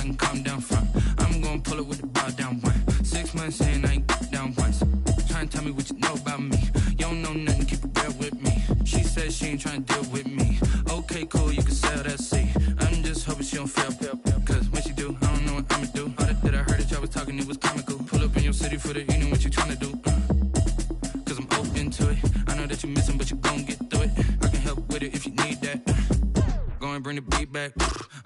nothing, calm down front. I'm gonna pull it with the bow down one. 6 months in, I ain't down once. Trying to tell me what you know about me. You don't know nothing, keep it real with me. She said she ain't trying to deal with me. Okay, cool, you can sell that seat. I'm just hoping she don't fail. Cause when she do, I don't know what I'ma do. All that I heard that y'all was talking, it was comical. Pull up in your city for the evening, what you trying to do? Cause I'm open to it. I know that you missing, but you gon' get through it. I can help with it if you need that. Go and bring the beat back.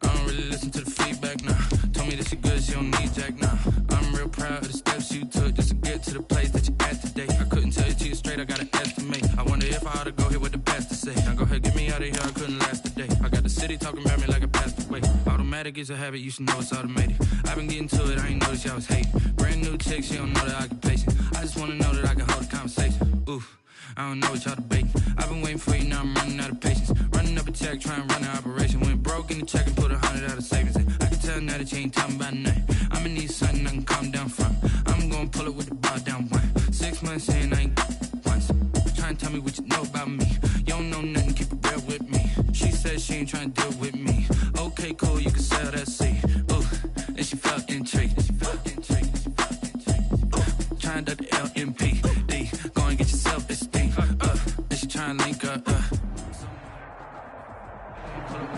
I don't really listen to the feedback, nah. Told me that she good, she don't need Jack, nah. I'm real proud of the steps you took just to get to the place that you at today. I couldn't tell you to you straight, I gotta estimate. I wonder if I ought to go here with the best to say. Now go ahead, get me out of here, I couldn't last a day. I got the city talking about me like I passed away. Automatic is a habit, you should know it's automated. I've been getting to it, I ain't noticed y'all was hating. Brand new chick, she don't know the occupation. I just wanna know that I can hold a conversation. Oof. I don't know what y'all debating. I've been waiting for you, now I'm running out of patience. Running up a check, trying to run an operation. Went broke in the check and put 100 out of savings in. I can tell now that you ain't talking about nothing. I'ma need something I can calm down from. I'm gonna pull it with the bow down one. 6 months in, I ain't once. Trying to tell me what you know about me. You don't know nothing, keep it real with me. She said she ain't trying to deal with me. Okay, cool, you can sell that seat. Ooh, and she felt intrigued. Trying to duck the LMP. Go and get your self-esteem. And she trying to link up.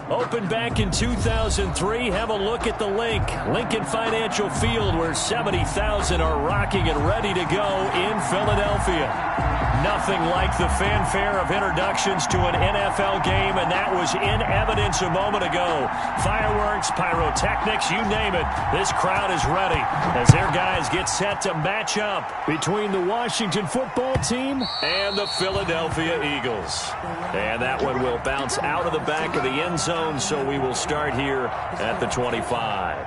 Opened back in 2003. Have a look at the link. Lincoln Financial Field, where 70,000 are rocking and ready to go in Philadelphia. Nothing like the fanfare of introductions to an NFL game, and that was in evidence a moment ago. Fireworks, pyrotechnics, you name it. This crowd is ready as their guys get set to match up between the Washington football team and the Philadelphia Eagles. And that one will bounce out of the back of the end zone, so we will start here at the 25.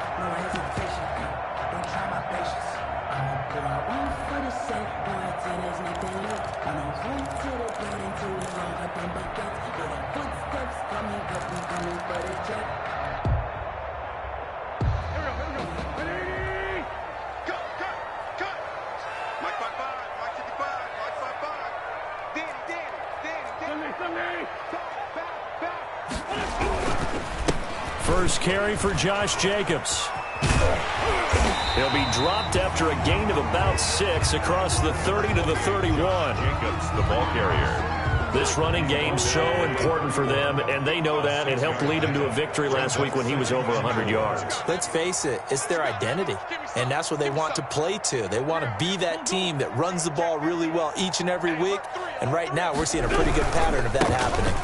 First carry for Josh Jacobs. He'll be dropped after a gain of about 6 across the 30 to the 31. Jacobs, the ball carrier. This running game so important for them, and they know that. It helped lead them to a victory last week when he was over 100 yards. Let's face it, it's their identity, and that's what they want to play to. They want to be that team that runs the ball really well each and every week, and right now we're seeing a pretty good pattern of that happening.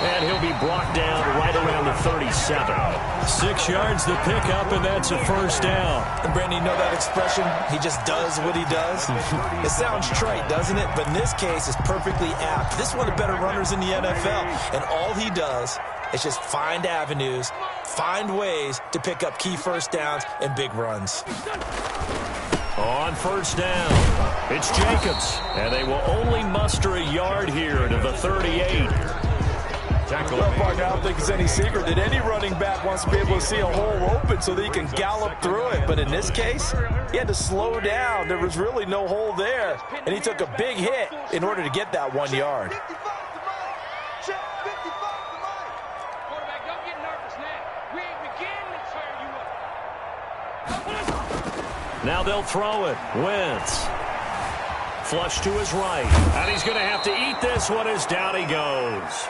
And he'll be brought down right around the 37. 6 yards the pickup, and that's a first down. And Brandon, you know that expression? He just does what he does. It sounds trite, doesn't it? But in this case, it's perfectly apt. This is one of the better runners in the NFL, and all he does is just find avenues, find ways to pick up key first downs and big runs. On first down, it's Jacobs, and they will only muster a yard here to the 38. Well, partner, I don't think it's any secret that any running back wants to be able to see a hole open so that he can gallop through it. But in this case, he had to slow down. There was really no hole there, and he took a big hit in order to get that 1 yard. Now they'll throw it. Wentz. Flush to his right. And he's going to have to eat this one as down he goes.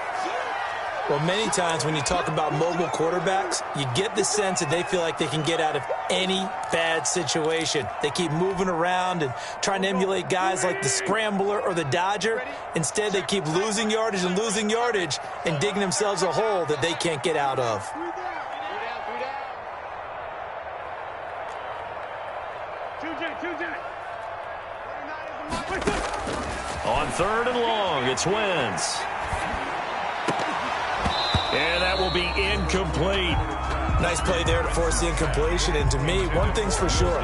Well, many times when you talk about mobile quarterbacks, you get the sense that they feel like they can get out of any bad situation. They keep moving around and trying to emulate guys like the Scrambler or the Dodger. Instead, they keep losing yardage and digging themselves a hole that they can't get out of. On third and long, it's Wentz. And that will be incomplete. Nice play there to force the incompletion. And to me, one thing's for sure.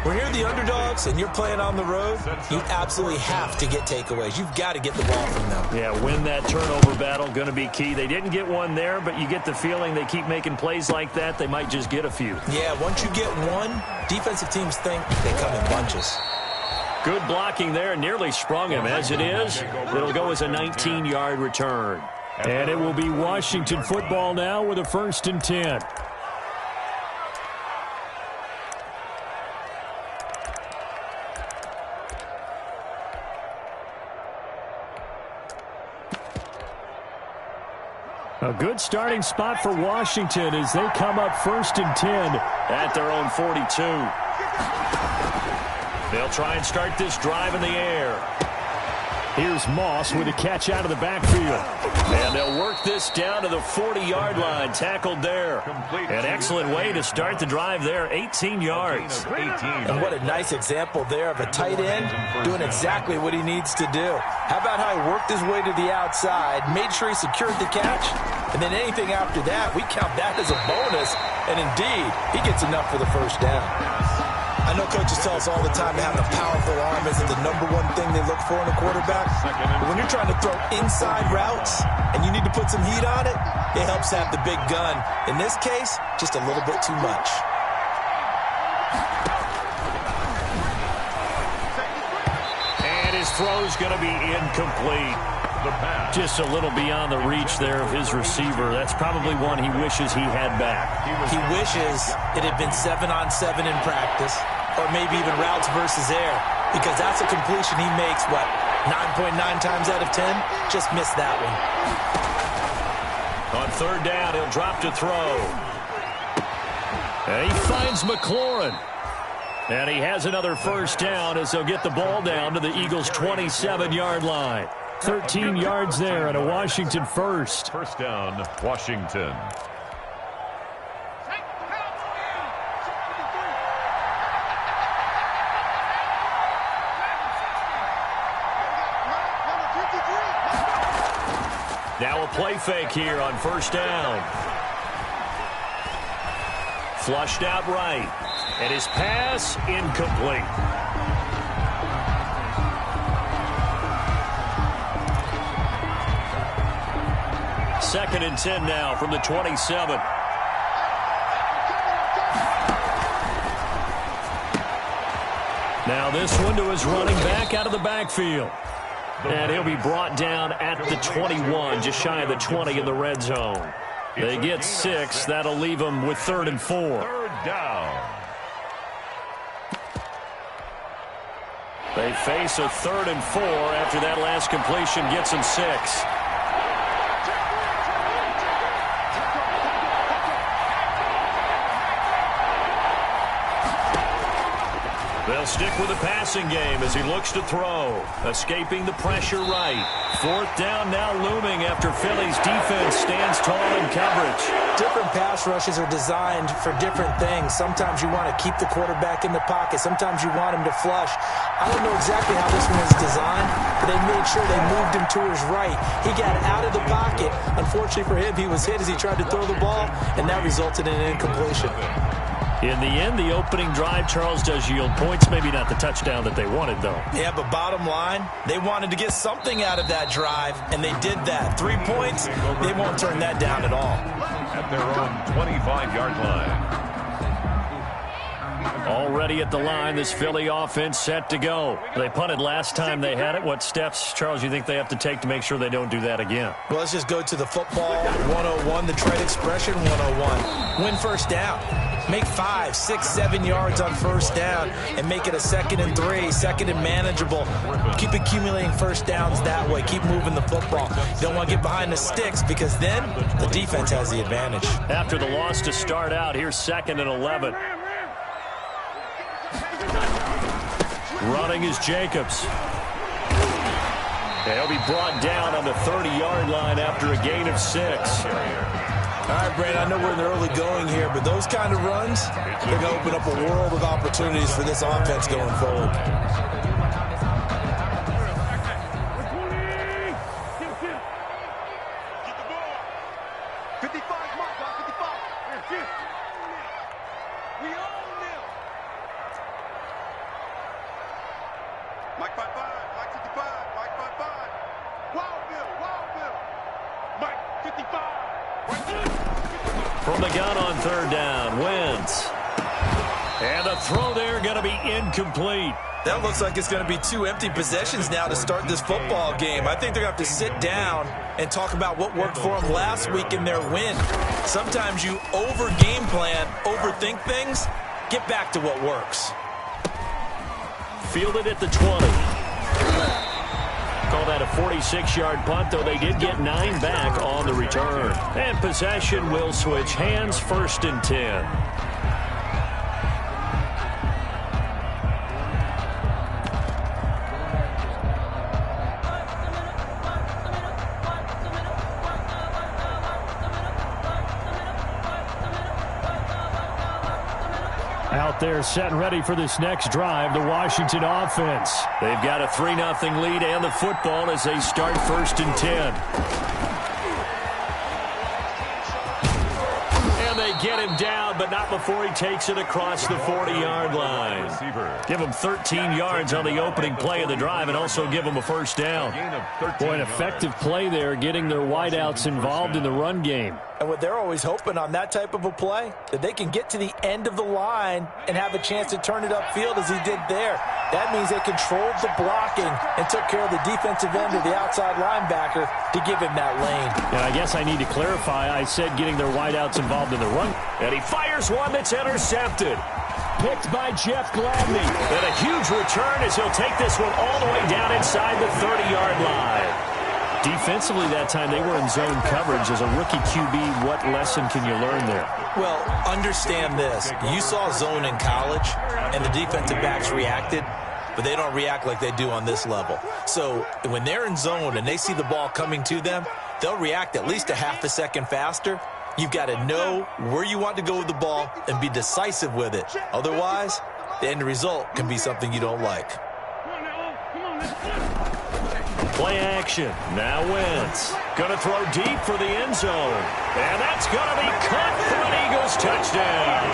When you're the underdogs and you're playing on the road, you absolutely have to get takeaways. You've got to get the ball from them. Yeah, win that turnover battle, going to be key. They didn't get one there, but you get the feeling they keep making plays like that, they might just get a few. Yeah, once you get one, defensive teams think they come in bunches. Good blocking there, nearly sprung him. As it is, it'll go as a 19-yard return. And it will be Washington football now with a 1st and 10. A good starting spot for Washington as they come up 1st and 10 at their own 42. They'll try and start this drive in the air. Here's Moss with a catch out of the backfield. And they'll work this down to the 40-yard line. Tackled there. An excellent way to start the drive there. 18 yards. And what a nice example there of a tight end doing exactly what he needs to do. How about how he worked his way to the outside, made sure he secured the catch, and then anything after that, we count that as a bonus. And indeed, he gets enough for the 1st down. I know coaches tell us all the time that having a powerful arm isn't the #1 thing they look for in a quarterback. But when you're trying to throw inside routes and you need to put some heat on it, it helps have the big gun. In this case, just a little bit too much. And his throw's going to be incomplete. Just a little beyond the reach there of his receiver. That's probably one he wishes he had back. He wishes it had been 7-on-7 in practice, or maybe even routes versus air, because that's a completion he makes, what, 9.9 times out of 10? Just missed that one. On 3rd down, he'll drop to throw. And he finds McLaurin. And he has another 1st down as they'll get the ball down to the Eagles' 27-yard line. 13 yards there and a Washington 1st. 1st down, Washington. Now a play fake here on 1st down. Flushed out right. And his pass incomplete. Second and 10 now from the 27. Now this one to his running back out of the backfield. And he'll be brought down at the 21, just shy of the 20 in the red zone. They get 6. That'll leave them with 3rd and 4. 3rd down. They face a 3rd and 4 after that last completion gets them 6. They'll stick with the passing game as he looks to throw. Escaping the pressure right. 4th down now looming after Philly's defense stands tall in coverage. Different pass rushes are designed for different things. Sometimes you want to keep the quarterback in the pocket. Sometimes you want him to flush. I don't know exactly how this one was designed, but they made sure they moved him to his right. He got out of the pocket. Unfortunately for him, he was hit as he tried to throw the ball, and that resulted in an incompletion. In the end, the opening drive, Charles, does yield points. Maybe not the touchdown that they wanted, though. Yeah, but bottom line, they wanted to get something out of that drive, and they did that. 3 points, they won't turn that down at all. At their own 25-yard line. Already at the line, this Philly offense set to go. They punted last time they had it. What steps, Charles, you think they have to take to make sure they don't do that again? Well, let's just go to the football 101, the trade expression 101. Win 1st down. Make 5, 6, 7 yards on 1st down and make it a 2nd and 3, 2nd and manageable. Keep accumulating 1st downs that way. Keep moving the football. You don't want to get behind the sticks because then the defense has the advantage. After the loss to start out, here's 2nd and 11. Running is Jacobs. He'll be brought down on the 30-yard line after a gain of 6. All right, Brandon, I know we're in the early going here, but those kind of runs, they're going to open up a world of opportunities for this offense going forward. From the gun on 3rd down, Wentz. And the throw there going to be incomplete. That looks like it's going to be 2 empty possessions now to start this football game. I think they're going to have to sit down and talk about what worked for them last week in their win. Sometimes you over-game plan, overthink things. Get back to what works. Fielded at the 20. Call that a 46-yard punt, though they did get 9 back on the return. And possession will switch hands, 1st and 10. Out there set and ready for this next drive, the Washington offense. They've got a 3-0 lead and the football as they start 1st and 10. And they get him down, but not before he takes it across the 40-yard line. Give him 13 yards on the opening play of the drive and also give him a 1st down. Boy, an effective play there, getting their wideouts involved in the run game. And what they're always hoping on that type of a play, that they can get to the end of the line and have a chance to turn it upfield as he did there. That means they controlled the blocking and took care of the defensive end of the outside linebacker to give him that lane. And I guess I need to clarify. I said getting their wideouts involved in the run. And he fires one that's intercepted. Picked by Jeff Gladney. And a huge return as he'll take this one all the way down inside the 30-yard line. Defensively that time, they were in zone coverage. As a rookie QB, what lesson can you learn there? Well, understand this. You saw zone in college, and the defensive backs reacted, but they don't react like they do on this level. So when they're in zone and they see the ball coming to them, they'll react at least a half a second faster. You've got to know where you want to go with the ball and be decisive with it. Otherwise, the end result can be something you don't like. Play action. Now Wentz. Going to throw deep for the end zone. And that's going to be caught for an Eagles touchdown.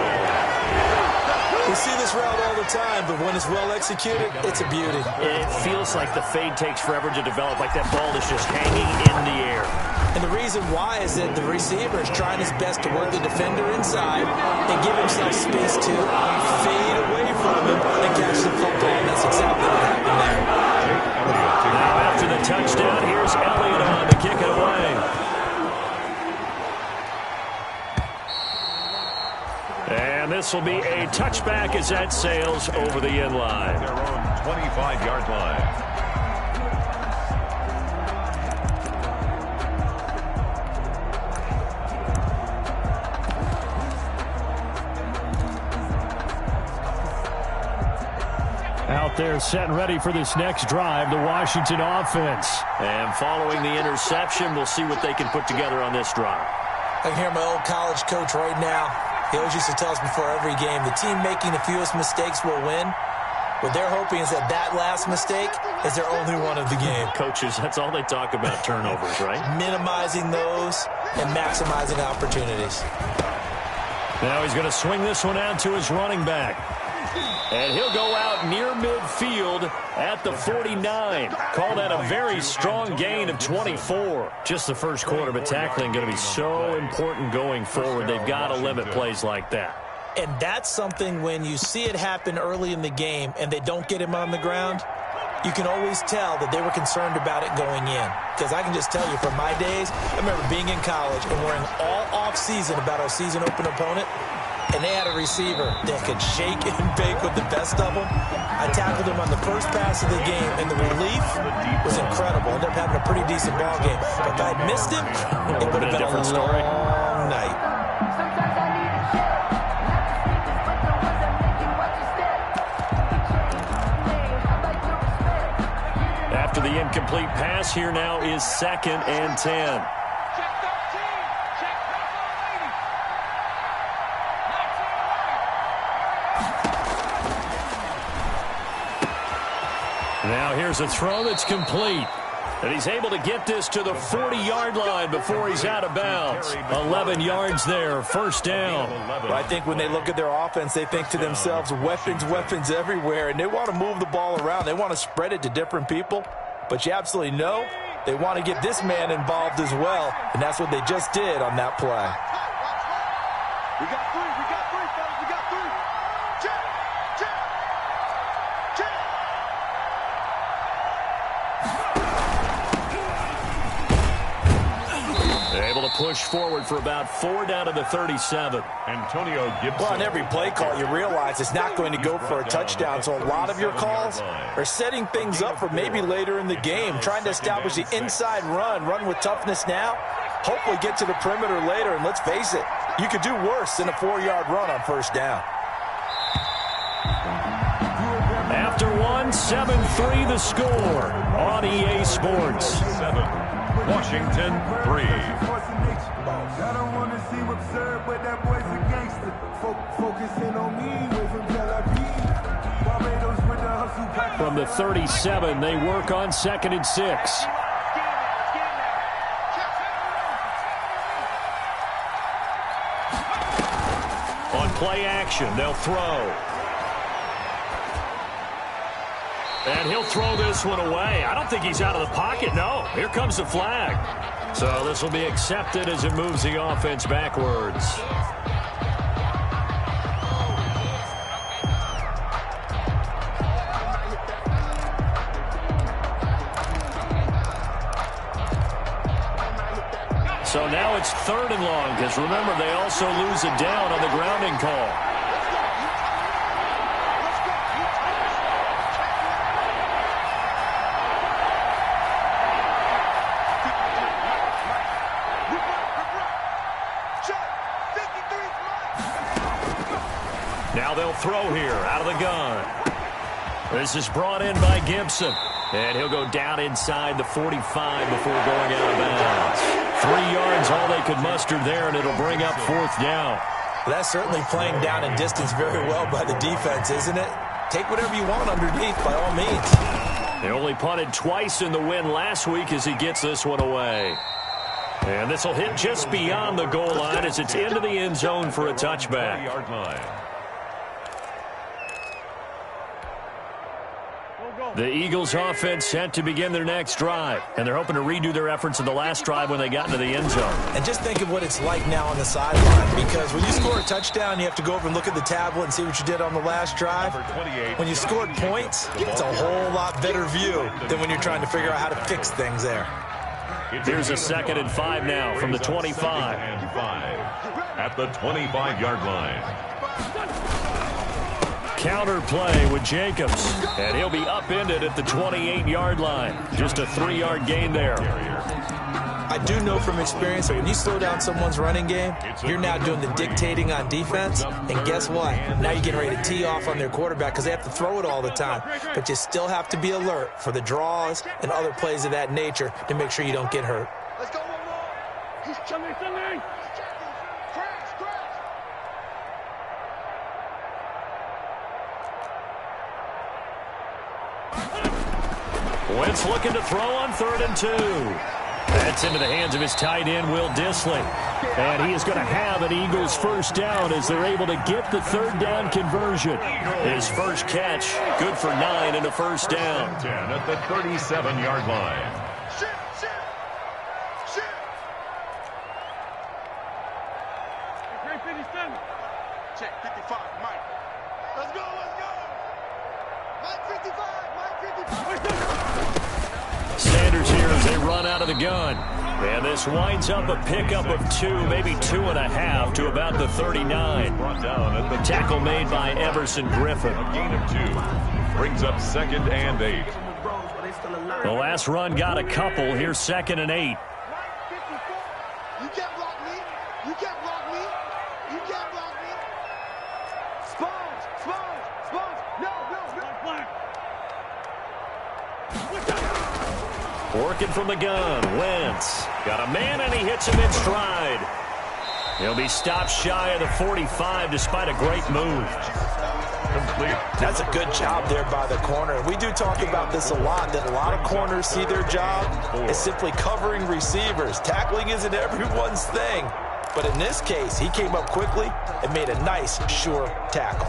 We see this route all the time, but when it's well executed, it's a beauty. It feels like the fade takes forever to develop, like that ball is just hanging in the air. And the reason why is that the receiver is trying his best to work the defender inside and give himself space to fade away from him and catch the football. And that's exactly what happened there. Now after the touchdown, here's Elliott on to kick it away. And this will be a touchback as that sails over the end line. Their own 25-yard line. Out there set and ready for this next drive, the Washington offense. And following the interception, we'll see what they can put together on this drive. I can hear my old college coach right now. He always used to tell us before every game, the team making the fewest mistakes will win. What they're hoping is that that last mistake is their only one of the game. Coaches, that's all they talk about, turnovers, right? Minimizing those and maximizing opportunities. Now he's going to swing this one out to his running back. And he'll go out near midfield at the 49. Call that a very strong gain of 24. Just the first quarter, but tackling going to be so important going forward. They've got to limit plays like that. And that's something when you see it happen early in the game and they don't get him on the ground, you can always tell that they were concerned about it going in. Because I can just tell you from my days, I remember being in college and worrying all off-season about our season open opponent. And they had a receiver that could shake and bake with the best of them. I tackled him on the first pass of the game, and the relief was incredible. Ended up having a pretty decent ball game. But if I had missed him, it would have been a long night. After the incomplete pass, here now is 2nd and 10. Now here's a throw that's complete. And he's able to get this to the 40-yard line before he's out of bounds. 11 yards there, 1st down. Well, I think when they look at their offense, they think to themselves, weapons everywhere, and they want to move the ball around. They want to spread it to different people. But you absolutely know they want to get this man involved as well, and that's what they just did on that play. We got three, fellas. We got three. Able to push forward for about 4 down to the 37. Antonio Gibson. Well, on every play call, you realize it's not going to go for a touchdown, so a lot of your calls are setting things up for maybe later in the game, trying to establish the inside run with toughness now, hopefully get to the perimeter later, and let's face it, you could do worse than a 4-yard run on first down. After 7-3 the score on EA Sports. 7, Washington 3. I don't want to seem absurd, but that boy's a gangster. Focusing on me, way from Tel Aviv. Barbados with the hustle. From the 37, they work on 2nd and 6. On play action, they'll throw. And he'll throw this one away. I don't think he's out of the pocket. No, here comes the flag. So this will be accepted as it moves the offense backwards. So now it's 3rd and long, because remember, they also lose it down on the grounding call. Now they'll throw here out of the gun. This is brought in by Gibson. And he'll go down inside the 45 before going out of bounds. 3 yards, all they could muster there, and it'll bring up 4th down. That's certainly playing down in distance very well by the defense, isn't it? Take whatever you want underneath, by all means. They only punted twice in the win last week as he gets this one away. And this will hit just beyond the goal line as it's into the end zone for a touchback. 20-yard line. The Eagles offense set to begin their next drive, and they're hoping to redo their efforts in the last drive when they got into the end zone. And just think of what it's like now on the sideline, because when you score a touchdown, you have to go over and look at the tablet and see what you did on the last drive. When you scored points, it's a whole lot better view than when you're trying to figure out how to fix things there. Here's a 2nd and 5 now from the 25. At the 25-yard line. Counter play with Jacobs, and he'll be upended at the 28-yard line. Just a 3-yard gain there. I do know from experience that when you slow down someone's running game, you're now doing the dictating on defense, and guess what? Now you're getting ready to tee off on their quarterback because they have to throw it all the time. But you still have to be alert for the draws and other plays of that nature to make sure you don't get hurt. Let's go, one more. He's coming. Wentz looking to throw on 3rd and 2. That's into the hands of his tight end, Will Dissly. And he is going to have an Eagles first down as they're able to get the 3rd down conversion. His first catch, good for 9 and a first down. 10 at the 37-yard line. Check 55, Mike. Let's go. Mike 55, Mike 55. Sanders here as they run out of the gun. And this winds up a pickup of 2, maybe 2.5 to about the 39. Brought down at the Tackle made by Everson Griffin. A gain of 2. Brings up 2nd and 8. The last run got a couple. Here's 2nd and 8. You can't block me. You can't block me. You can't block me. Sponge. No. Working from the gun. Wentz got a man, and he hits him in stride. He'll be stopped shy of the 45 despite a great move. Complete. That's a good job there by the corner. We do talk about this a lot, that a lot of corners see their job as simply covering receivers. Tackling isn't everyone's thing. But in this case, he came up quickly and made a nice, sure tackle.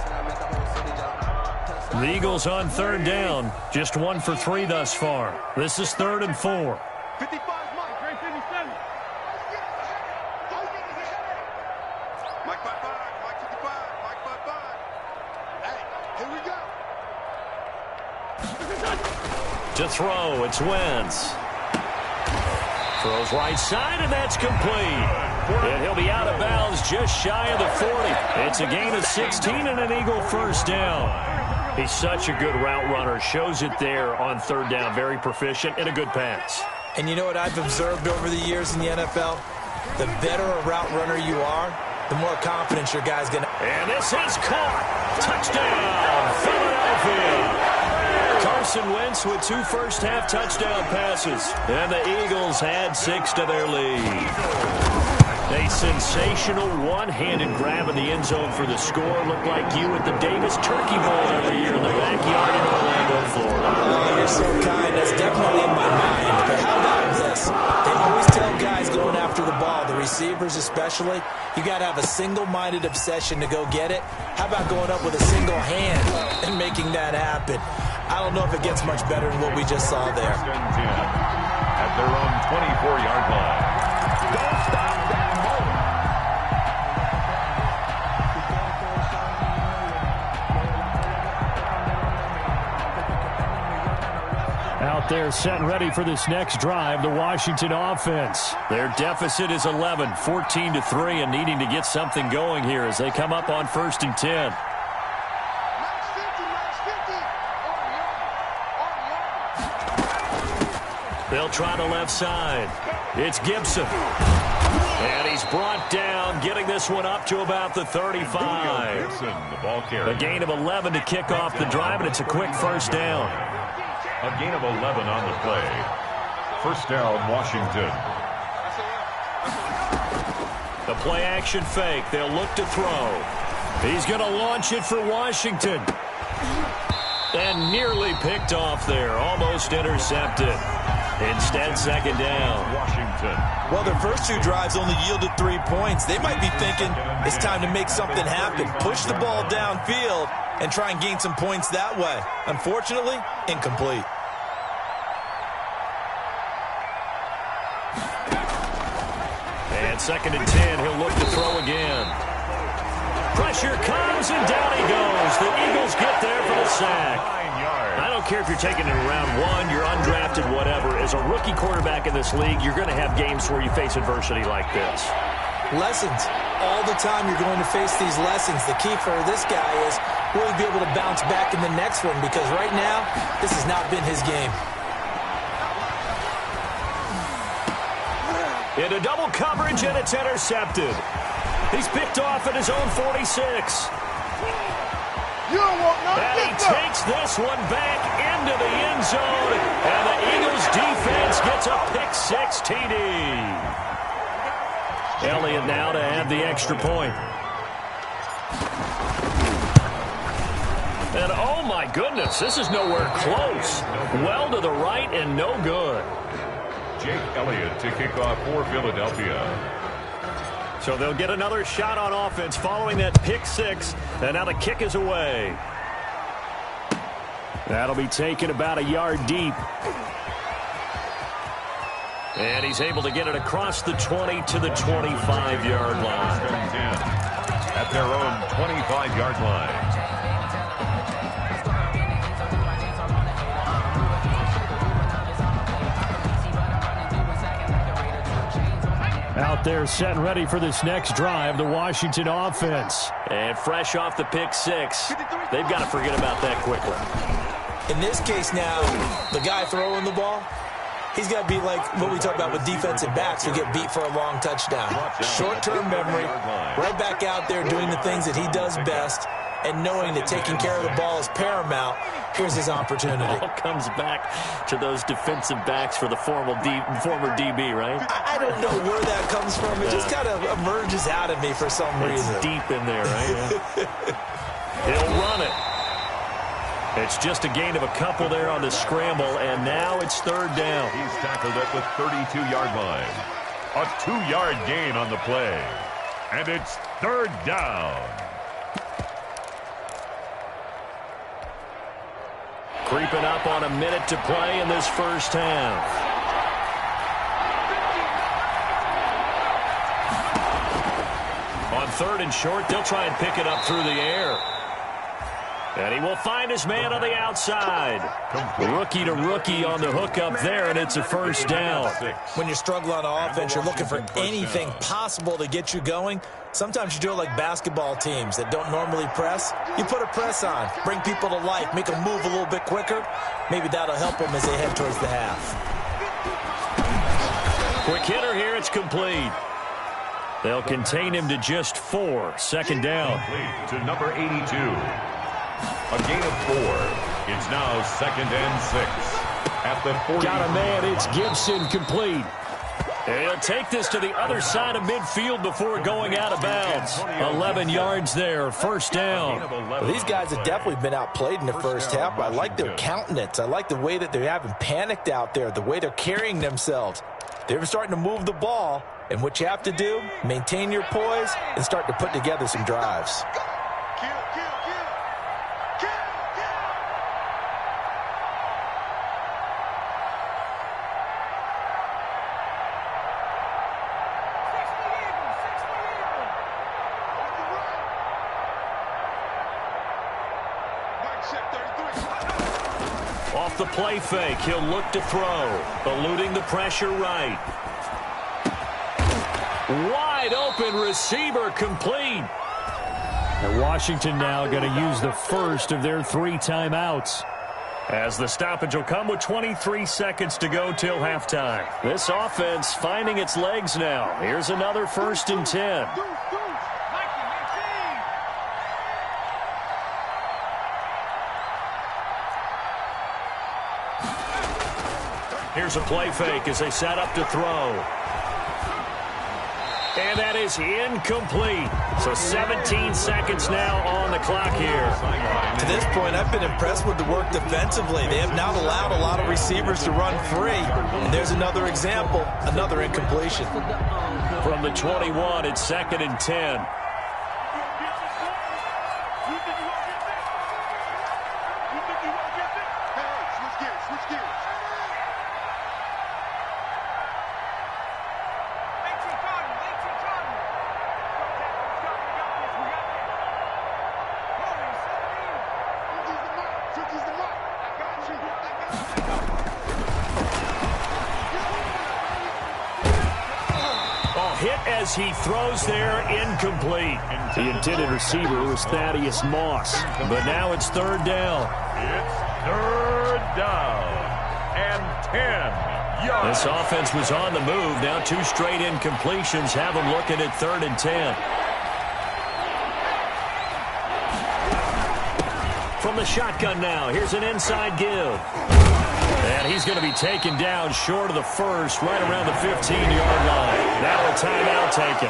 The Eagles on 3rd down. Just 1 for 3 thus far. This is 3rd and 4. 55, Mike. Great 57. Mike 55. Mike 55. Mike 55. To throw, it's Wentz. Throws right side, and that's complete. And he'll be out of bounds just shy of the 40. It's a gain of 16 and an Eagle first down. He's such a good route runner. Shows it there on third down. Very proficient and a good pass. And you know what I've observed over the years in the NFL? The better a route runner you are, the more confidence your guy's going to... And this is caught. Touchdown, Philadelphia. Carson Wentz with 2 first-half touchdown passes. And the Eagles add 6 to their lead. A sensational one-handed grab in the end zone for the score. Looked like you at the Davis Turkey Bowl every year in the backyard in Orlando, Florida. Oh, you're so kind. That's definitely in my mind. But how about this? They always tell guys going after the ball, the receivers especially, you got to have a single-minded obsession to go get it. How about going up with a single hand and making that happen? I don't know if it gets much better than what we just saw there. At their own 24-yard line. Don't stop that. Out there set and ready for this next drive, the Washington offense. Their deficit is 11, 14-3, and needing to get something going here as they come up on 1st and 10. They'll try the left side. It's Gibson. And he's brought down, getting this one up to about the 35. Gibson, the ball carrier. A gain of 11 to kick off the drive, and it's a quick first down. A gain of 11 on the play. First down, Washington. The play action fake. They'll look to throw. He's going to launch it for Washington. And nearly picked off there. Almost intercepted. Instead, second down. Washington. Well, their first 2 drives only yielded 3 points. They might be thinking it's time to make something happen. Push the ball downfield and try and gain some points that way. Unfortunately, incomplete. And 2nd and 10, he'll look to throw again. Pressure comes, and down he goes. The Eagles get there for the sack. 9 yards. I don't care if you're taking it in round 1, you're undrafted, whatever. As a rookie quarterback in this league, you're going to have games where you face adversity like this. Lessons. All the time you're going to face these lessons. The key for this guy is really be able to bounce back in the next one, because right now, this has not been his game. Into double coverage, and it's intercepted. He's picked off at his own 46. You don't want no And he takes this one back into the end zone, and the Eagles defense gets a pick-6 TD. Elliott now to add the extra point. And oh my goodness, this is nowhere close. Well to the right and no good. Jake Elliott to kick off for Philadelphia. So they'll get another shot on offense following that pick-6, and now the kick is away. That'll be taken about a yard deep. And he's able to get it across the 20 to the 25-yard line. At their own 25-yard line. Out there set and ready for this next drive, the Washington offense. And fresh off the pick-6, they've got to forget about that quickly. In this case now, the guy throwing the ball, he's got to be like what we talk about with defensive backs who get beat for a long touchdown. Short-term memory, right back out there doing the things that he does best, and knowing that taking care of the ball is paramount. Here's his opportunity. It all comes back to those defensive backs for the former DB, right? I don't know where that comes from. It just kind of emerges out of me for some reason. It's deep in there, right? He'll run it. It's just a gain of a couple there on the scramble, and now it's third down. He's tackled at the 32-yard line. A 2-yard gain on the play. And it's third down. Creeping up on a minute to play in this first half. On 3rd and short, they'll try and pick it up through the air. And he will find his man on the outside. Rookie to rookie on the hook up there, and it's a first down. When you're struggling on offense, you're looking for anything possible to get you going. Sometimes you do it like basketball teams that don't normally press. You put a press on, bring people to life, make them move a little bit quicker. Maybe that'll help them as they head towards the half. Quick hitter here, it's complete. They'll contain him to just 4. Second down. To number 82. A gain of 4. It's now 2nd and 6. At the 40. Got a man, it's Gibson, complete. And he'll take this to the other side of midfield before going out of bounds. 11 yards there, first down. Well, these guys have definitely been outplayed in the first half. I like their countenance. I like the way that they haven't panicked out there, the way they're carrying themselves. They're starting to move the ball, and what you have to do, maintain your poise and start to put together some drives. Off the play fake, he'll look to throw, eluding the pressure right. Wide open receiver, complete. And Washington now going to use the first of their 3 timeouts, as the stoppage will come with 23 seconds to go till halftime. This offense finding its legs now. Here's another 1st and 10. Here's a play fake as they set up to throw. And that is incomplete. So 17 seconds now on the clock here. To this point, I've been impressed with the work defensively. They have not allowed a lot of receivers to run free. And there's another example, another incompletion. From the 21, it's 2nd and 10. As he throws there, incomplete. The intended receiver was Thaddeus Moss. But now it's 3rd down. It's 3rd down and 10 yards. This offense was on the move. Now 2 straight incompletions have them looking at 3rd and 10. From the shotgun now, here's an inside give. And he's going to be taken down short of the first, right around the 15-yard line. Now a timeout taken.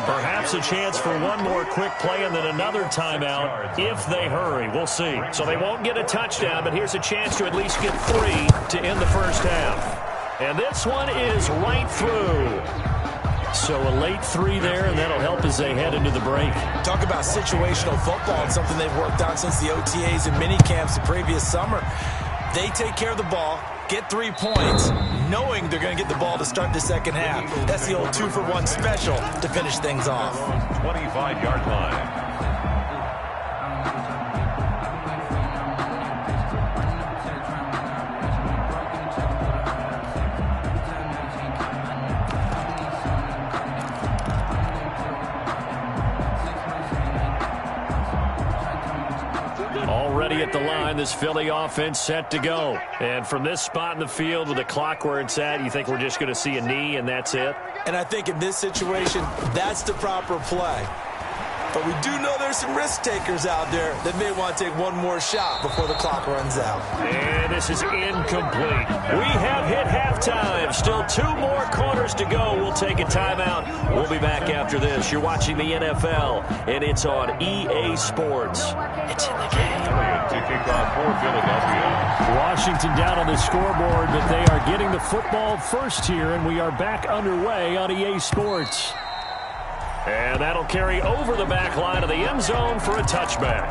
Perhaps a chance for one more quick play and then another timeout if they hurry. We'll see. So they won't get a touchdown, but here's a chance to at least get 3 to end the first half. And this one is right through. So a late 3 there, and that'll help as they head into the break. Talk about situational football and something they've worked on since the OTAs and mini camps the previous summer. They take care of the ball, get 3 points, knowing they're going to get the ball to start the second half. That's the old 2-for-1 special to finish things off. 25-yard line. Already at the line, this Philly offense set to go. And from this spot in the field with the clock where it's at, you think we're just going to see a knee and that's it? And I think in this situation, that's the proper play. But we do know there's some risk takers out there that may want to take one more shot before the clock runs out. And this is incomplete. We have hit halftime. Still 2 more quarters to go. We'll take a timeout. We'll be back after this. You're watching the NFL, and it's on EA Sports. It's in the game. To kick off for Philadelphia. Washington down on the scoreboard, but they are getting the football first here, and we are back underway on EA Sports. And that'll carry over the back line of the end zone for a touchback.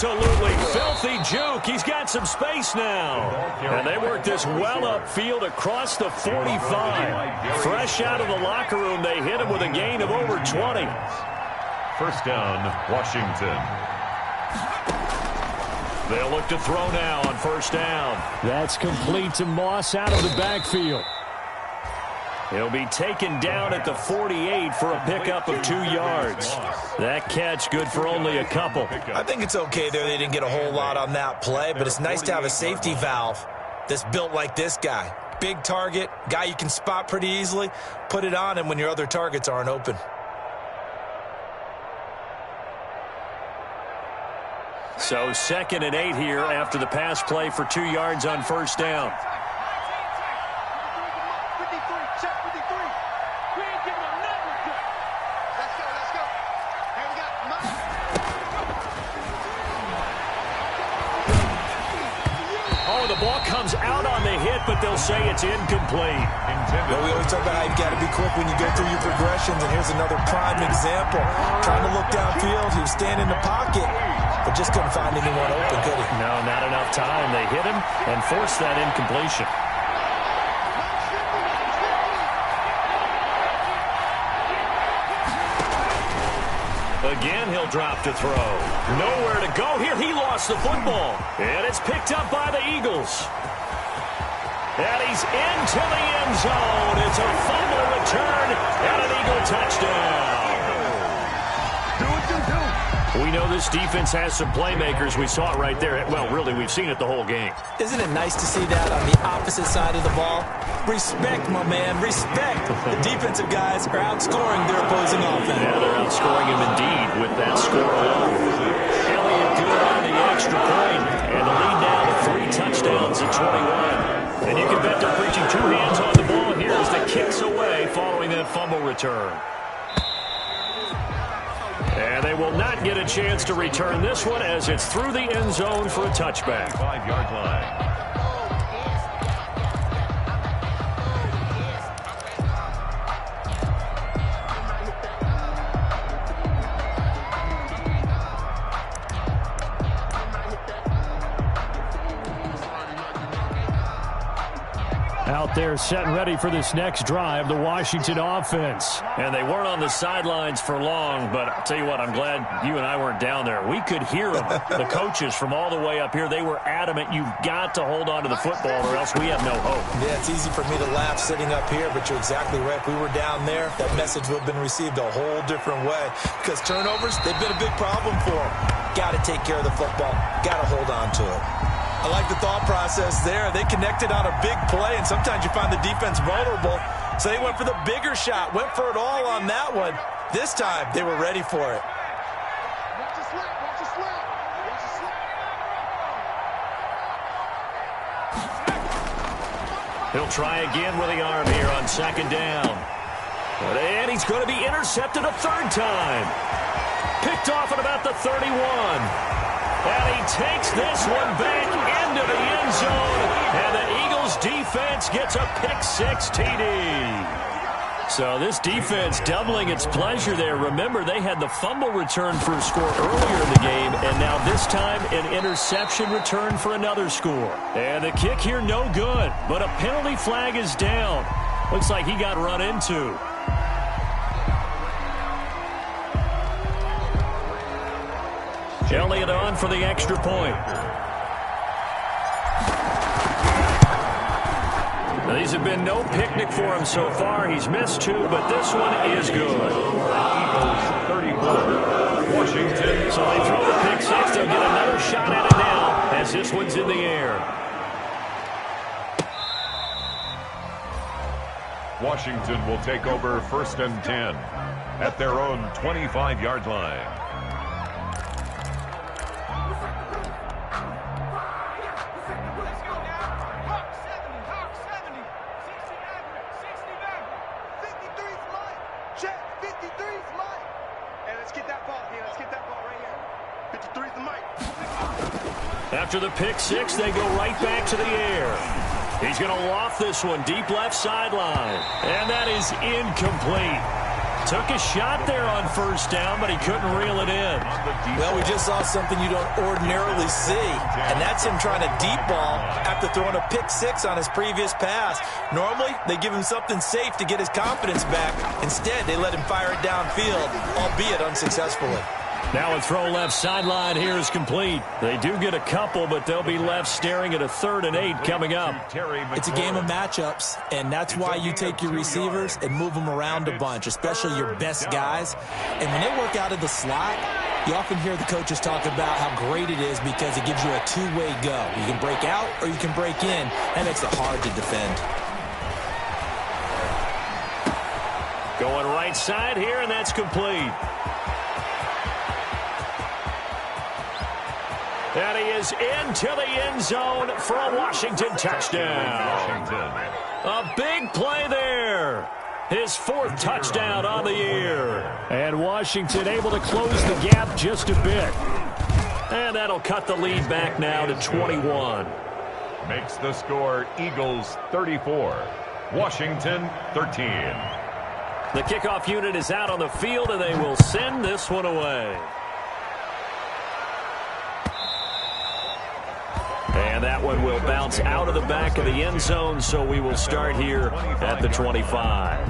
Absolutely filthy juke. He's got some space now. And they work this well upfield across the 45. Fresh out of the locker room, they hit him with a gain of over 20. First down, Washington. They'll look to throw now on first down. That's complete to Moss out of the backfield. He'll be taken down at the 48 for a pickup of 2 yards. That catch good for only a couple. I think it's okay there. They didn't get a whole lot on that play, but it's nice to have a safety valve that's built like this guy. Big target, guy you can spot pretty easily. Put it on him when your other targets aren't open. So 2nd and 8 here after the pass play for 2 yards on first down. The ball comes out on the hit, but they'll say it's incomplete. Well, we always talk about how you've got to be quick when you go through your progressions, and here's another prime example. Trying to look downfield, he was standing in the pocket, but just couldn't find anyone open, could he? No, not enough time. They hit him and forced that incompletion. Again, he'll drop to throw. Nowhere to go here. He lost the football. And it's picked up by the Eagles. And he's into the end zone. It's a fumble return and an Eagle touchdown. We know this defense has some playmakers. We saw it right there. Well, really, we've seen it the whole game. Isn't it nice to see that on the opposite side of the ball? Respect, my man, respect. The defensive guys are outscoring their opposing offense. Yeah, they're outscoring him indeed with that score alone. Elliott good on the extra point, and the lead now to 3 touchdowns at 21. And you can bet they're preaching 2 hands on the ball here as the kicks away following that fumble return. And they will not get a chance to return this one as it's through the end zone for a touchback. 5-yard line. Out there set and ready for this next drive, the Washington offense. And they weren't on the sidelines for long, but I'll tell you what, I'm glad you and I weren't down there. We could hear them. The coaches from all the way up here, they were adamant, you've got to hold on to the football or else we have no hope. Yeah, it's easy for me to laugh sitting up here, but you're exactly right. If we were down there, that message would have been received a whole different way. Because turnovers, they've been a big problem for them. Got to take care of the football. Got to hold on to it. I like the thought process there. They connected on a big play, and sometimes you find the defense vulnerable. So they went for the bigger shot, went for it all on that one. This time, they were ready for it. He'll try again with the arm here on 2nd down. And he's going to be intercepted a 3rd time. Picked off at about the 31. And he takes this one back into the end zone. And the Eagles defense gets a pick-6 TD. So this defense doubling its pleasure there. Remember, they had the fumble return for a score earlier in the game. And now this time, an interception return for another score. And the kick here, no good. But a penalty flag is down. Looks like he got run into. Elliott on for the extra point. Now, these have been no picnic for him so far. He's missed 2, but this one is good. 34, Washington. So they throw the pick-6. They'll get another shot at it now as this one's in the air. Washington will take over 1st and 10 at their own 25-yard line. After the pick-6, they go right back to the air. He's going to loft this one deep left sideline. And that is incomplete. Took a shot there on first down, but he couldn't reel it in. Well, we just saw something you don't ordinarily see, and that's him trying to deep ball after throwing a pick six on his previous pass. Normally, they give him something safe to get his confidence back. Instead, they let him fire it downfield, albeit unsuccessfully. Now a throw left sideline here is complete. They do get a couple, but they'll be left staring at a 3rd and 8 coming up. It's a game of matchups, and that's why you take your receivers and move them around a bunch, especially your best guys. And when they work out of the slot, you often hear the coaches talk about how great it is because it gives you a two-way go. You can break out or you can break in. That makes it hard to defend. Going right side here, and that's complete. And he is into the end zone for a Washington touchdown. A big play there. His 4th touchdown on the year. And Washington able to close the gap just a bit. And that'll cut the lead back now to 21. Makes the score Eagles 34, Washington 13. The kickoff unit is out on the field, and they will send this one away. And that one will bounce out of the back of the end zone, so we will start here at the 25.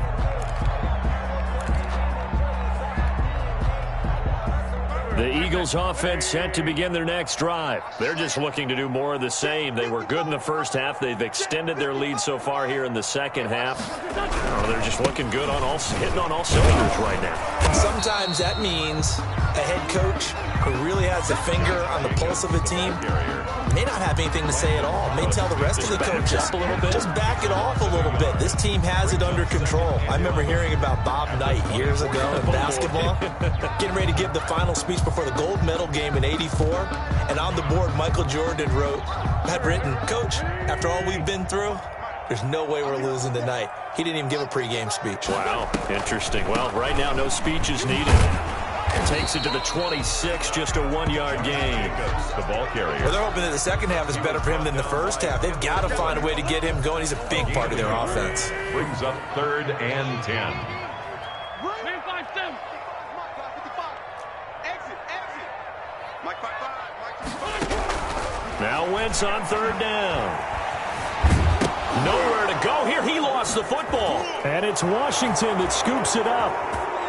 The Eagles offense set to begin their next drive. They're just looking to do more of the same. They were good in the first half. They've extended their lead so far here in the second half. Oh, they're just looking good on hitting on all cylinders right now. Sometimes that means a head coach who really has a finger on the pulse of a team may not have anything to say at all. May tell the rest of the coaches, just back it off a little bit. This team has it under control. I remember hearing about Bob Knight years ago in basketball, getting ready to give the final speech before the gold medal game in '84, and on the board, Michael Jordan had written, "Coach, after all we've been through, there's no way we're losing tonight." He didn't even give a pregame speech. Wow, interesting. Well, right now, no speech is needed. It takes it to the 26, just a 1-yard gain. The ball carrier. Well, they're hoping that the second half is better for him than the first half. They've got to find a way to get him going. He's a big part of their offense. Brings up 3rd and 10. Now Wentz on 3rd down. Nowhere to go here. He lost the football. And it's Washington that scoops it up.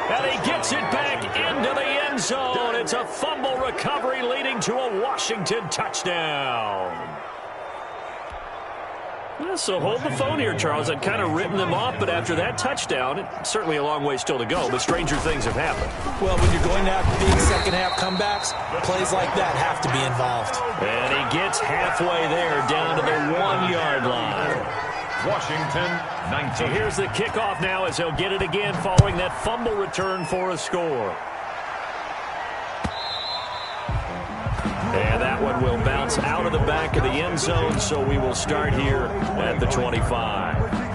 And he gets it back into the end zone. It's a fumble recovery leading to a Washington touchdown. Yeah, so hold the phone here, Charles. I'd kind of written them off, but after that touchdown, it's certainly a long way still to go, but stranger things have happened. Well, when you're going to have big second-half comebacks, plays like that have to be involved. And he gets halfway there, down to the 1-yard line. Washington 19. So here's the kickoff now as they'll get it again following that fumble return for a score. And that one will bounce out of the back of the end zone, so we will start here at the 25.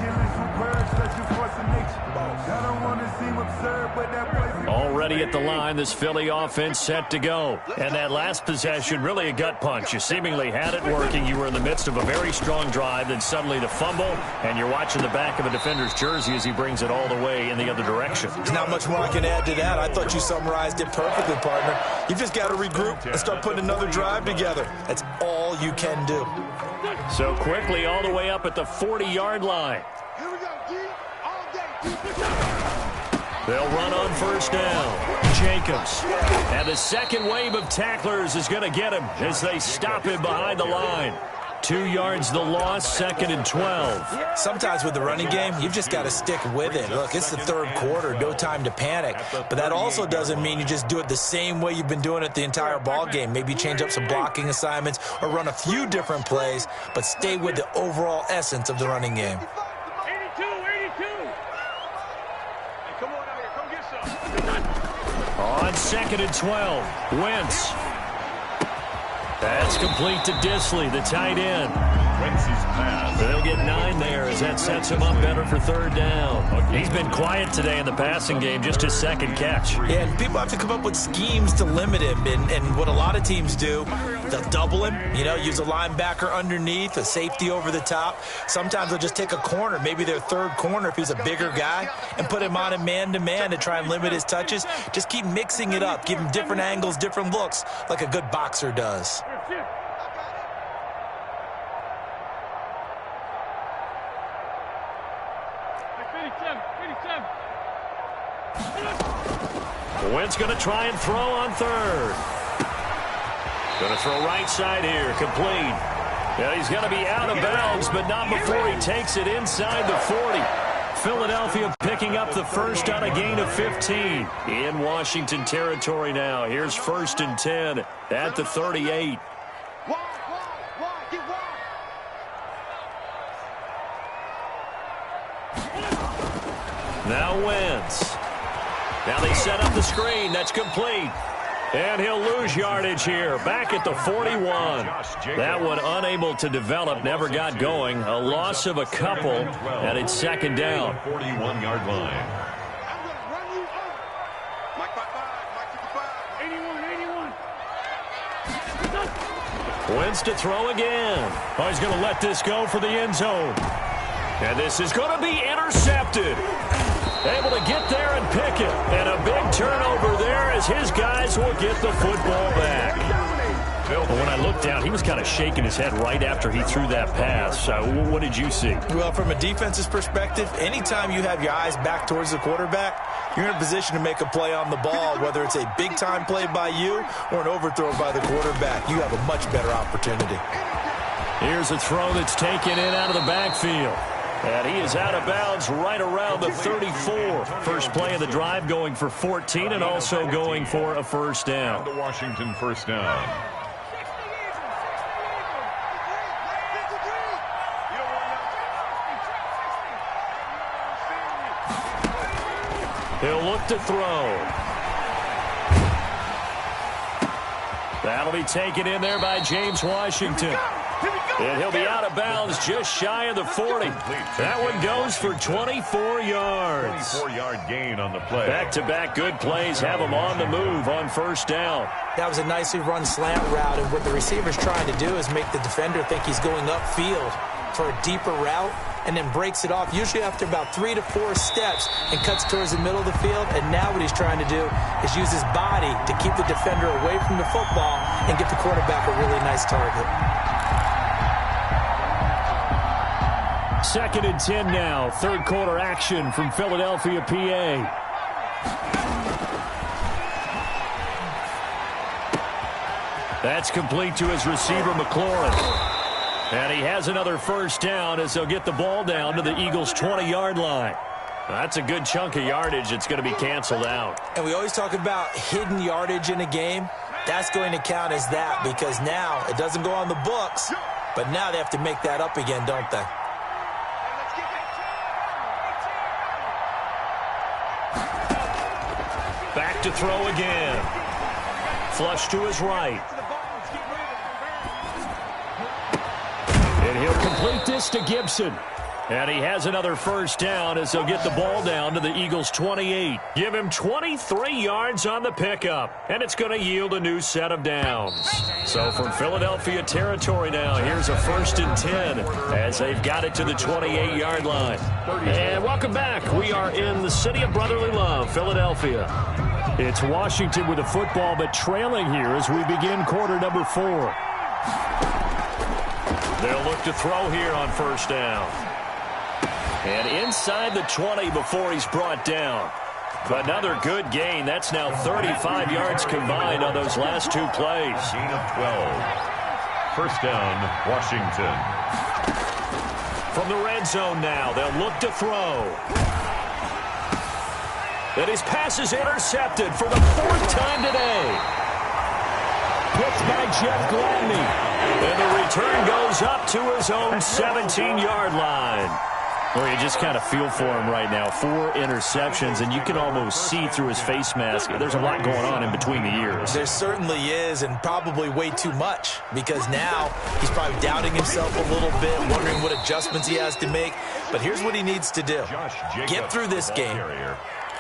Already at the line, this Philly offense set to go. And that last possession, really a gut punch. You seemingly had it working. You were in the midst of a very strong drive, then suddenly the fumble, and you're watching the back of a defender's jersey as he brings it all the way in the other direction. There's not much more I can add to that. I thought you summarized it perfectly, partner. You've just got to regroup and start putting another drive together. That's all you can do. So quickly all the way up at the 40-yard line. Here we go, D. All day. They'll run on first down. Jacobs. And the second wave of tacklers is going to get him as they stop him behind the line. 2 yards the loss, 2nd and 12. Sometimes with the running game, you've just got to stick with it. Look, it's the third quarter, no time to panic. But that also doesn't mean you just do it the same way you've been doing it the entire ball game. Maybe change up some blocking assignments or run a few different plays, but stay with the overall essence of the running game. On 2nd and 12, Wentz. That's complete to Disley, the tight end. Wentz's pass. They'll get 9 there as that sets him up better for third down. He's been quiet today in the passing game, just his second catch. Yeah, and people have to come up with schemes to limit him. And what a lot of teams do, they'll double him, use a linebacker underneath, a safety over the top. Sometimes they'll just take a corner, maybe their third corner if he's a bigger guy, and put him on a man-to-man to try and limit his touches. Just keep mixing it up, give him different angles, different looks, like a good boxer does. Wentz going to try and throw on third. Going to throw right side here, complete. Yeah, he's going to be out of bounds, but not before he takes it inside the 40. Philadelphia picking up the first on a gain of 15. In Washington territory now. Here's 1st and 10 at the 38. Now Wentz. Now they set up the screen. That's complete. And he'll lose yardage here. Back at the 41. That one unable to develop. Never got going. A loss of a couple. And it's second down. 41-yard line. Wentz to throw again. Oh, he's going to let this go for the end zone. And this is going to be intercepted. Able to get there and pick it. And a big turnover there as his guys will get the football back. Well, when I looked down, he was kind of shaking his head right after he threw that pass. What did you see? Well, from a defensive perspective, anytime you have your eyes back towards the quarterback, you're in a position to make a play on the ball, whether it's a big-time play by you or an overthrow by the quarterback. You have a much better opportunity. Here's a throw that's taken in out of the backfield. And he is out of bounds right around the 34. First play of the drive going for 14 and also going for a first down. The Washington first down. He'll look to throw. That'll be taken in there by James Washington. And he'll be out of bounds just shy of the 40. That one goes for 24 yards. 24-yard gain on the play. Back-to-back good plays have him on the move on first down. That was a nicely run slant route, and what the receiver's trying to do is make the defender think he's going upfield for a deeper route and then breaks it off, usually after about 3 to 4 steps, and cuts towards the middle of the field. And now what he's trying to do is use his body to keep the defender away from the football and get the quarterback a really nice target. 2nd and 10 now. Third quarter action from Philadelphia, PA. That's complete to his receiver, McLaurin. And he has another first down as they'll get the ball down to the Eagles' 20-yard line. That's a good chunk of yardage. It's going to be canceled out. And we always talk about hidden yardage in a game. That's going to count as that because now it doesn't go on the books, but now they have to make that up again, don't they? Back to throw again. Flush to his right. And he'll complete this to Gibson. And he has another first down as they'll get the ball down to the Eagles' 28. Give him 23 yards on the pickup. And it's going to yield a new set of downs. So from Philadelphia territory now, here's a 1st and 10 as they've got it to the 28-yard line. And welcome back. We are in the city of brotherly love, Philadelphia. It's Washington with the football, but trailing here as we begin quarter number 4. They'll look to throw here on first down. And inside the 20 before he's brought down. Another good gain. That's now 35 yards combined on those last 2 plays. Gain of 12. First down, Washington. From the red zone now, they'll look to throw. And his pass is intercepted for the 4th time today. Picked by Jeff Gladney. And the return goes up to his own 17-yard line. Well, you just kind of feel for him right now. 4 interceptions, and you can almost see through his face mask. There's a lot going on in between the ears. There certainly is, and probably way too much, because now he's probably doubting himself a little bit, wondering what adjustments he has to make. But here's what he needs to do. Get through this game.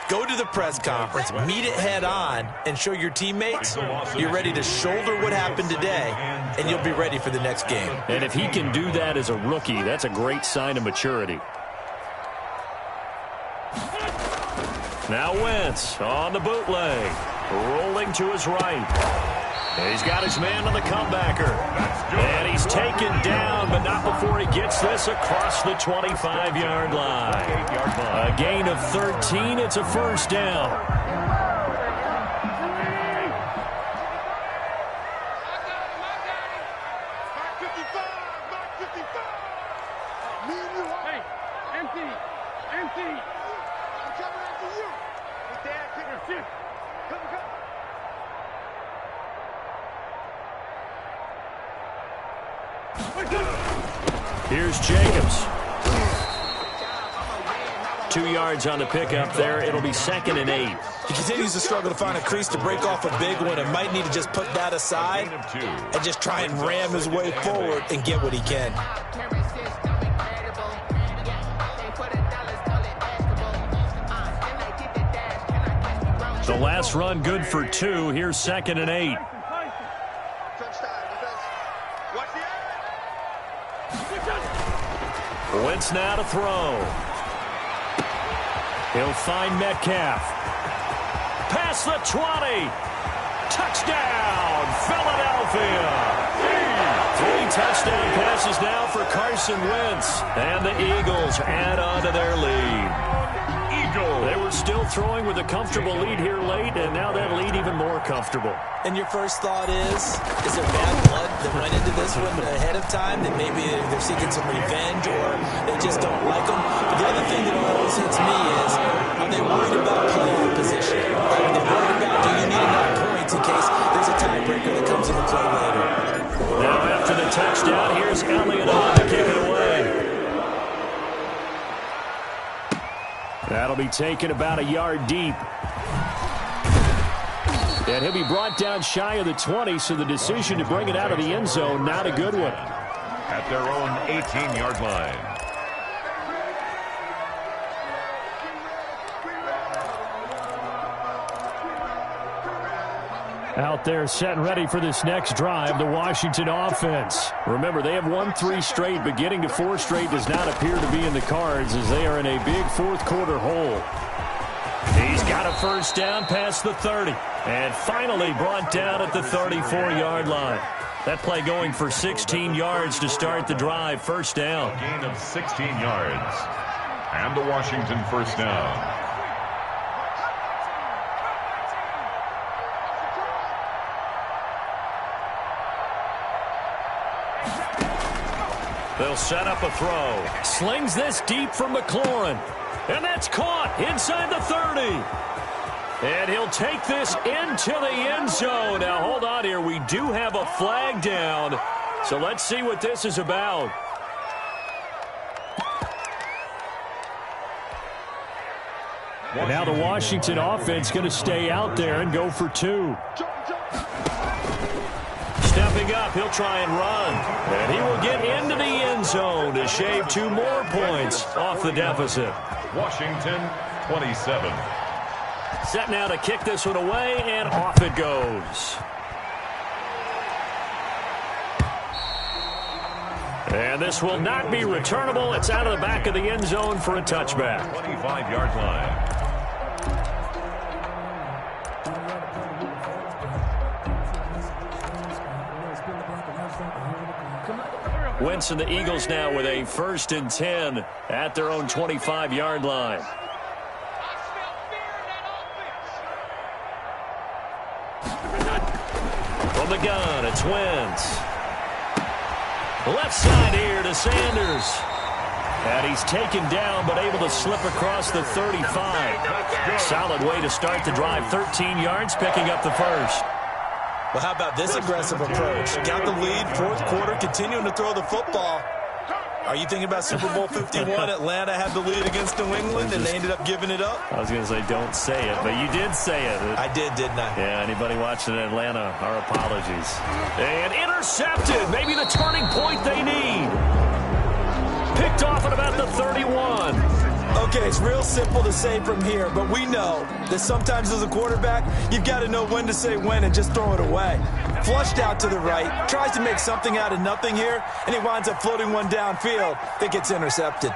Go to the press conference, meet it head on, and show your teammates you're ready to shoulder what happened today, and you'll be ready for the next game. And if he can do that as a rookie, that's a great sign of maturity. Now Wentz on the bootleg, rolling to his right. He's got his man on the comebacker. And he's taken down, but not before he gets this across the 25-yard line. A gain of 13. It's a first down. Here's Jacobs. 2 yards on the pickup there. It'll be 2nd and 8. He continues to struggle to find a crease to break off a big one and might need to just put that aside and just try and ram his way forward and get what he can. The last run good for 2. Here's 2nd and 8. Wentz now to throw. He'll find Metcalf. Past the 20. Touchdown, Philadelphia. 3 touchdown passes now for Carson Wentz. And the Eagles add on to their lead. They were still throwing with a comfortable lead here late, and now that lead even more comfortable. And your first thought is there bad blood that went into this one ahead of time, that maybe they're seeking some revenge or they just don't like them? But the other thing that always hits me is, are they worried about playoff position? Are they worried about, do you need enough points in case there's a tiebreaker that comes into play later? Now after the touchdown, here's Elliott on to kick it away. That'll be taken about a yard deep. And he'll be brought down shy of the 20, so the decision to bring it out of the end zone, not a good one. At their own 18-yard line. Out there set and ready for this next drive, the Washington offense. Remember, they have won 3 straight, but getting to 4 straight does not appear to be in the cards as they are in a big fourth-quarter hole. He's got a first down past the 30, and finally brought down at the 34-yard line. That play going for 16 yards to start the drive, first down. A gain of 16 yards, and the Washington first down. They'll set up a throw. Slings this deep from McLaurin. And that's caught inside the 30. And he'll take this into the end zone. Now, hold on here. We do have a flag down. So let's see what this is about. And now the Washington offense going to stay out there and go for 2. Stepping up, he'll try and run. And he will get into the end zone to shave 2 more points off the deficit. Washington, 27. Set now to kick this one away, and off it goes. And this will not be returnable. It's out of the back of the end zone for a touchback. 25-yard line. Wentz and the Eagles now with a 1st and 10 at their own 25-yard line. From the gun, it's Wentz. Left side here to Sanders. And he's taken down, but able to slip across the 35. Solid way to start the drive. 13 yards, picking up the first. Well, how about this aggressive approach? Got the lead, 4th quarter, continuing to throw the football. Are you thinking about Super Bowl 51? Atlanta had the lead against New England, and they ended up giving it up? I was going to say don't say it, but you did say it. I did, didn't I? Yeah, anybody watching Atlanta, our apologies. And intercepted. Maybe the turning point they need. Picked off at about the 31. Okay, it's real simple to say from here, but we know that sometimes as a quarterback, you've got to know when to say when and just throw it away. Flushed out to the right, tries to make something out of nothing here, and he winds up floating one downfield that gets intercepted.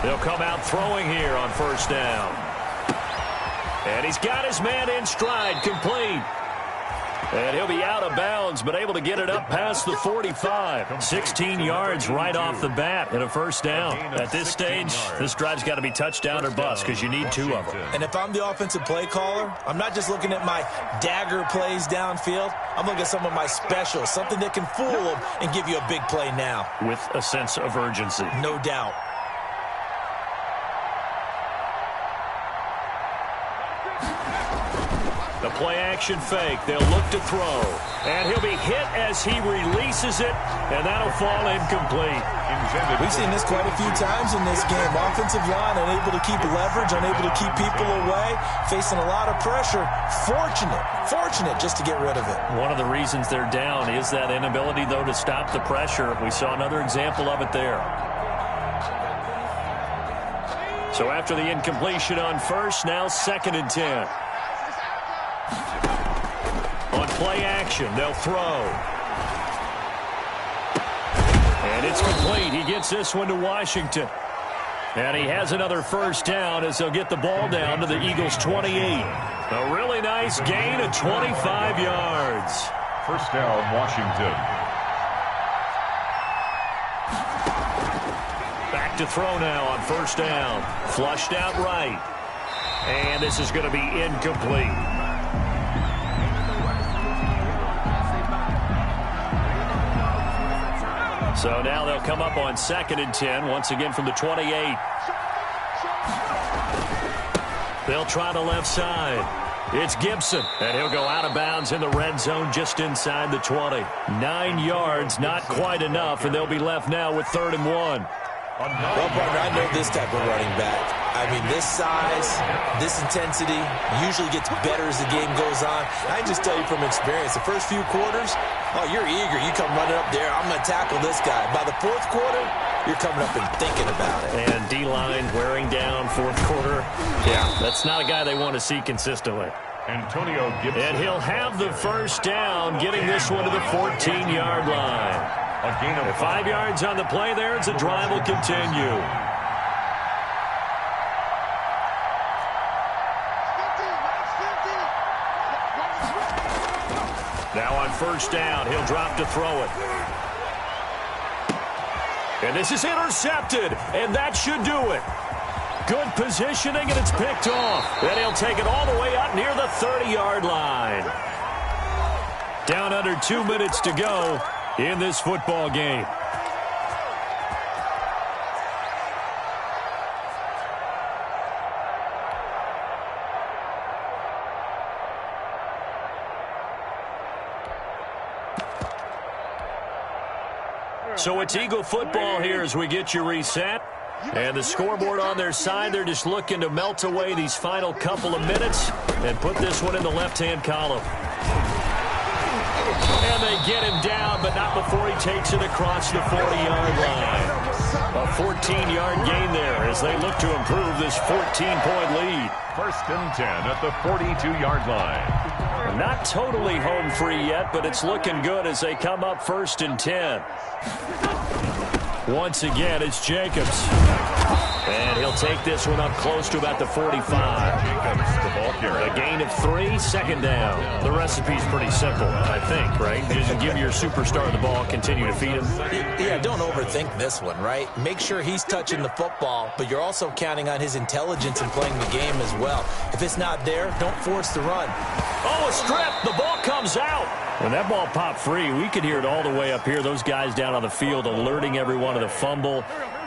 They'll come out throwing here on first down. And he's got his man in stride, complete. And he'll be out of bounds, but able to get it up past the 45. 16 yards right off the bat and a first down. At this stage, this drive's got to be touchdown or bust because you need two of them. And if I'm the offensive play caller, I'm not just looking at my dagger plays downfield. I'm looking at some of my specials, something that can fool them and give you a big play now. With a sense of urgency. No doubt. The play-action fake. They'll look to throw. And he'll be hit as he releases it, and that'll fall incomplete. We've seen this quite a few times in this game. Offensive line unable to keep leverage, unable to keep people away, facing a lot of pressure. Fortunate just to get rid of it. One of the reasons they're down is that inability, though, to stop the pressure. We saw another example of it there. So after the incompletion on first, now 2nd and 10. On play action, they'll throw. And it's complete. He gets this one to Washington. And he has another first down as they'll get the ball down to the Eagles' 28. A really nice gain of 25 yards. First down, Washington. Back to throw now on first down. Flushed out right. And this is going to be incomplete. So now they'll come up on 2nd and 10, once again from the 28. They'll try the left side. It's Gibson, and he'll go out of bounds in the red zone just inside the 20. 9 yards, not quite enough, and they'll be left now with 3rd and 1. Well, partner, I know this type of running back. I mean, this size, this intensity usually gets better as the game goes on. I can just tell you from experience, the first few quarters, oh, you're eager. You come running up there, I'm going to tackle this guy. By the 4th quarter, you're coming up and thinking about it. And D-line wearing down 4th quarter. Yeah, that's not a guy they want to see consistently. Antonio Gibson. And he'll have the first down, getting this one to the 14-yard line. A gain of 5 yards on the play there as the drive will continue. Now on first down, he'll drop to throw it. And this is intercepted, and that should do it. Good positioning, and it's picked off. Then he'll take it all the way up near the 30-yard line. Down under 2 minutes to go in this football game. So it's Eagle football here as we get you reset. And the scoreboard on their side, they're just looking to melt away these final couple of minutes and put this one in the left-hand column. And they get him down, but not before he takes it across the 40-yard line. A 14-yard gain there as they look to improve this 14-point lead. 1st and 10 at the 42-yard line. Not totally home free yet, but it's looking good as they come up 1st and 10. Once again, it's Jacobs. And he'll take this one up close to about the 45. Jacobs, the ball carrier. A gain of 3, 2nd down. The recipe's pretty simple, I think, right? Just give your superstar the ball, continue to feed him. Yeah, don't overthink this one, right? Make sure he's touching the football, but you're also counting on his intelligence in playing the game as well. If it's not there, don't force the run. Oh, a strip. The ball comes out. When that ball popped free, we could hear it all the way up here. Those guys down on the field alerting everyone of the fumble.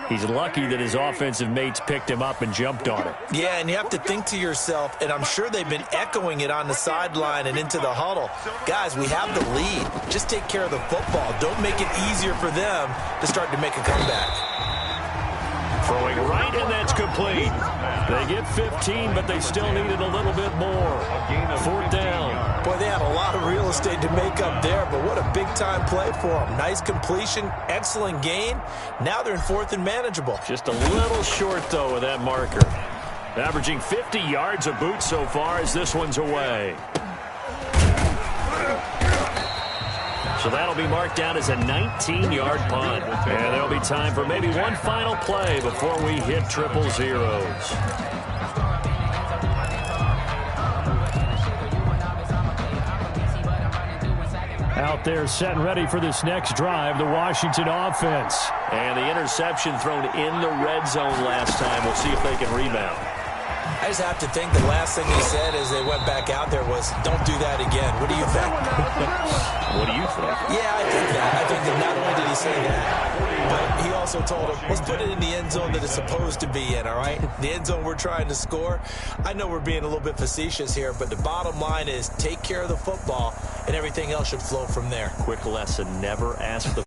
He's lucky that his offensive mates picked him up and jumped on him. Yeah, and you have to think to yourself, and I'm sure they've been echoing it on the sideline and into the huddle. Guys, we have the lead. Just take care of the football. Don't make it easier for them to start to make a comeback. Throwing right, and that's complete. They get 15, but they still needed a little bit more. 4th down. Boy, they had a lot of real estate to make up there, but what a big-time play for them. Nice completion, excellent gain. Now they're in 4th and manageable. Just a little short, though, with that marker. Averaging 50 yards a boot so far as this one's away. So that'll be marked down as a 19-yard punt. And there'll be time for maybe one final play before we hit triple zeros. Out there set and ready for this next drive, the Washington offense. And the interception thrown in the red zone last time. We'll see if they can rebound. I just have to think the last thing he said as they went back out there was, don't do that again. What do you think? What do you think? Yeah, I think that. I think that not only did he say that, but he also told him, let's put it in the end zone that it's supposed to be in, all right? The end zone we're trying to score. I know we're being a little bit facetious here, but the bottom line is take care of the football, and everything else should flow from there. Quick lesson, never ask the